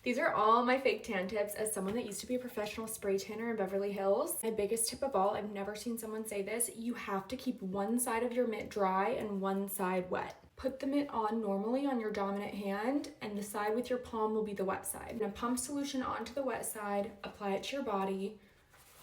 These are all my fake tan tips as someone that used to be a professional spray tanner in Beverly Hills. My biggest tip of all, I've never seen someone say this, you have to keep one side of your mitt dry and one side wet. Put the mitt on normally on your dominant hand, and the side with your palm will be the wet side. Now pump solution onto the wet side, apply it to your body,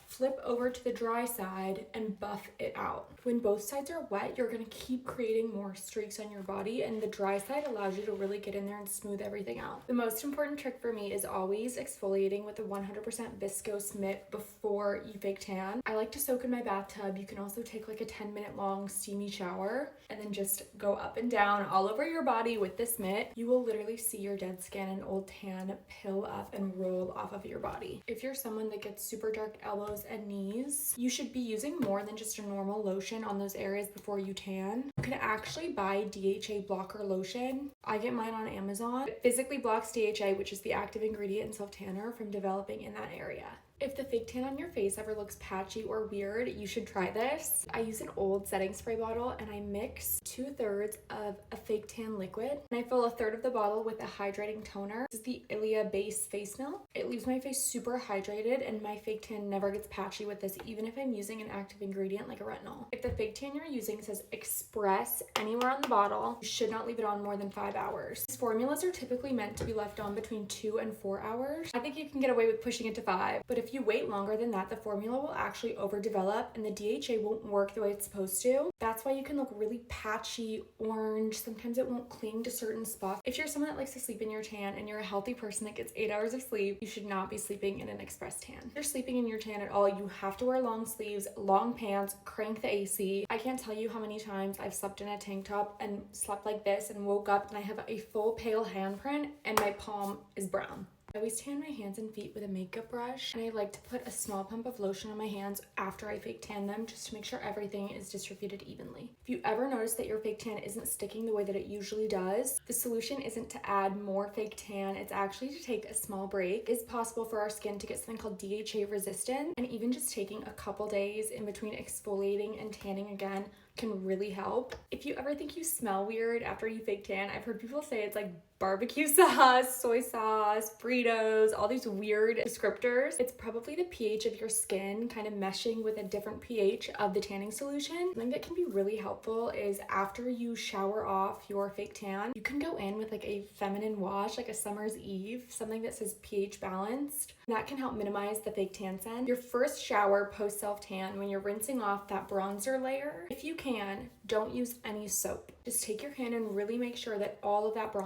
flip over to the dry side and buff it out. When both sides are wet, you're gonna keep creating more streaks on your body, and the dry side allows you to really get in there and smooth everything out. The most important trick for me is always exfoliating with a 100% viscose mitt before you fake tan. I like to soak in my bathtub. You can also take like a 10-minute long steamy shower and then just go up and down all over your body with this mitt. You will literally see your dead skin and old tan pill up and roll off of your body. If you're someone that gets super dark elbows and knees, you should be using more than just a normal lotion on those areas before you tan. You can actually buy DHA blocker lotion. I get mine on Amazon. It physically blocks DHA, which is the active ingredient in self-tanner, from developing in that area. If the fake tan on your face ever looks patchy or weird, you should try this. I use an old setting spray bottle and I mix 2/3 of a fake tan liquid, and I fill 1/3 of the bottle with a hydrating toner. This is the Ilia base face milk. It leaves my face super hydrated, and my fake tan never gets patchy with this, even if I'm using an active ingredient like a retinol. If the fake tan you're using says express anywhere on the bottle, you should not leave it on more than 5 hours. These formulas are typically meant to be left on between 2 and 4 hours. I think you can get away with pushing it to 5, but if you wait longer than that, the formula will actually overdevelop and the DHA won't work the way it's supposed to. That's why you can look really patchy, orange. Sometimes it won't cling to certain spots. If you're someone that likes to sleep in your tan and you're a healthy person that gets 8 hours of sleep, you should not be sleeping in an express tan. If you're sleeping in your tan at all, you have to wear long sleeves, long pants, crank the AC. I can't tell you how many times I've slept in a tank top and slept like this and woke up and I have a full pale handprint and my palm is brown. I always tan my hands and feet with a makeup brush, and I like to put a small pump of lotion on my hands after I fake tan them, just to make sure everything is distributed evenly. If you ever notice that your fake tan isn't sticking the way that it usually does, the solution isn't to add more fake tan, it's actually to take a small break. It's possible for our skin to get something called DHA resistant, and even just taking a couple days in between exfoliating and tanning again can really help. If you ever think you smell weird after you fake tan, I've heard people say it's like barbecue sauce, soy sauce, Fritos, all these weird descriptors. It's probably the pH of your skin kind of meshing with a different pH of the tanning solution. Something that can be really helpful is after you shower off your fake tan, you can go in with like a feminine wash, like a summer's eve, something that says pH balanced. That can help minimize the fake tan scent. Your first shower post self-tan, when you're rinsing off that bronzer layer, if you can, don't use any soap. Just take your hand and really make sure that all of that bronzer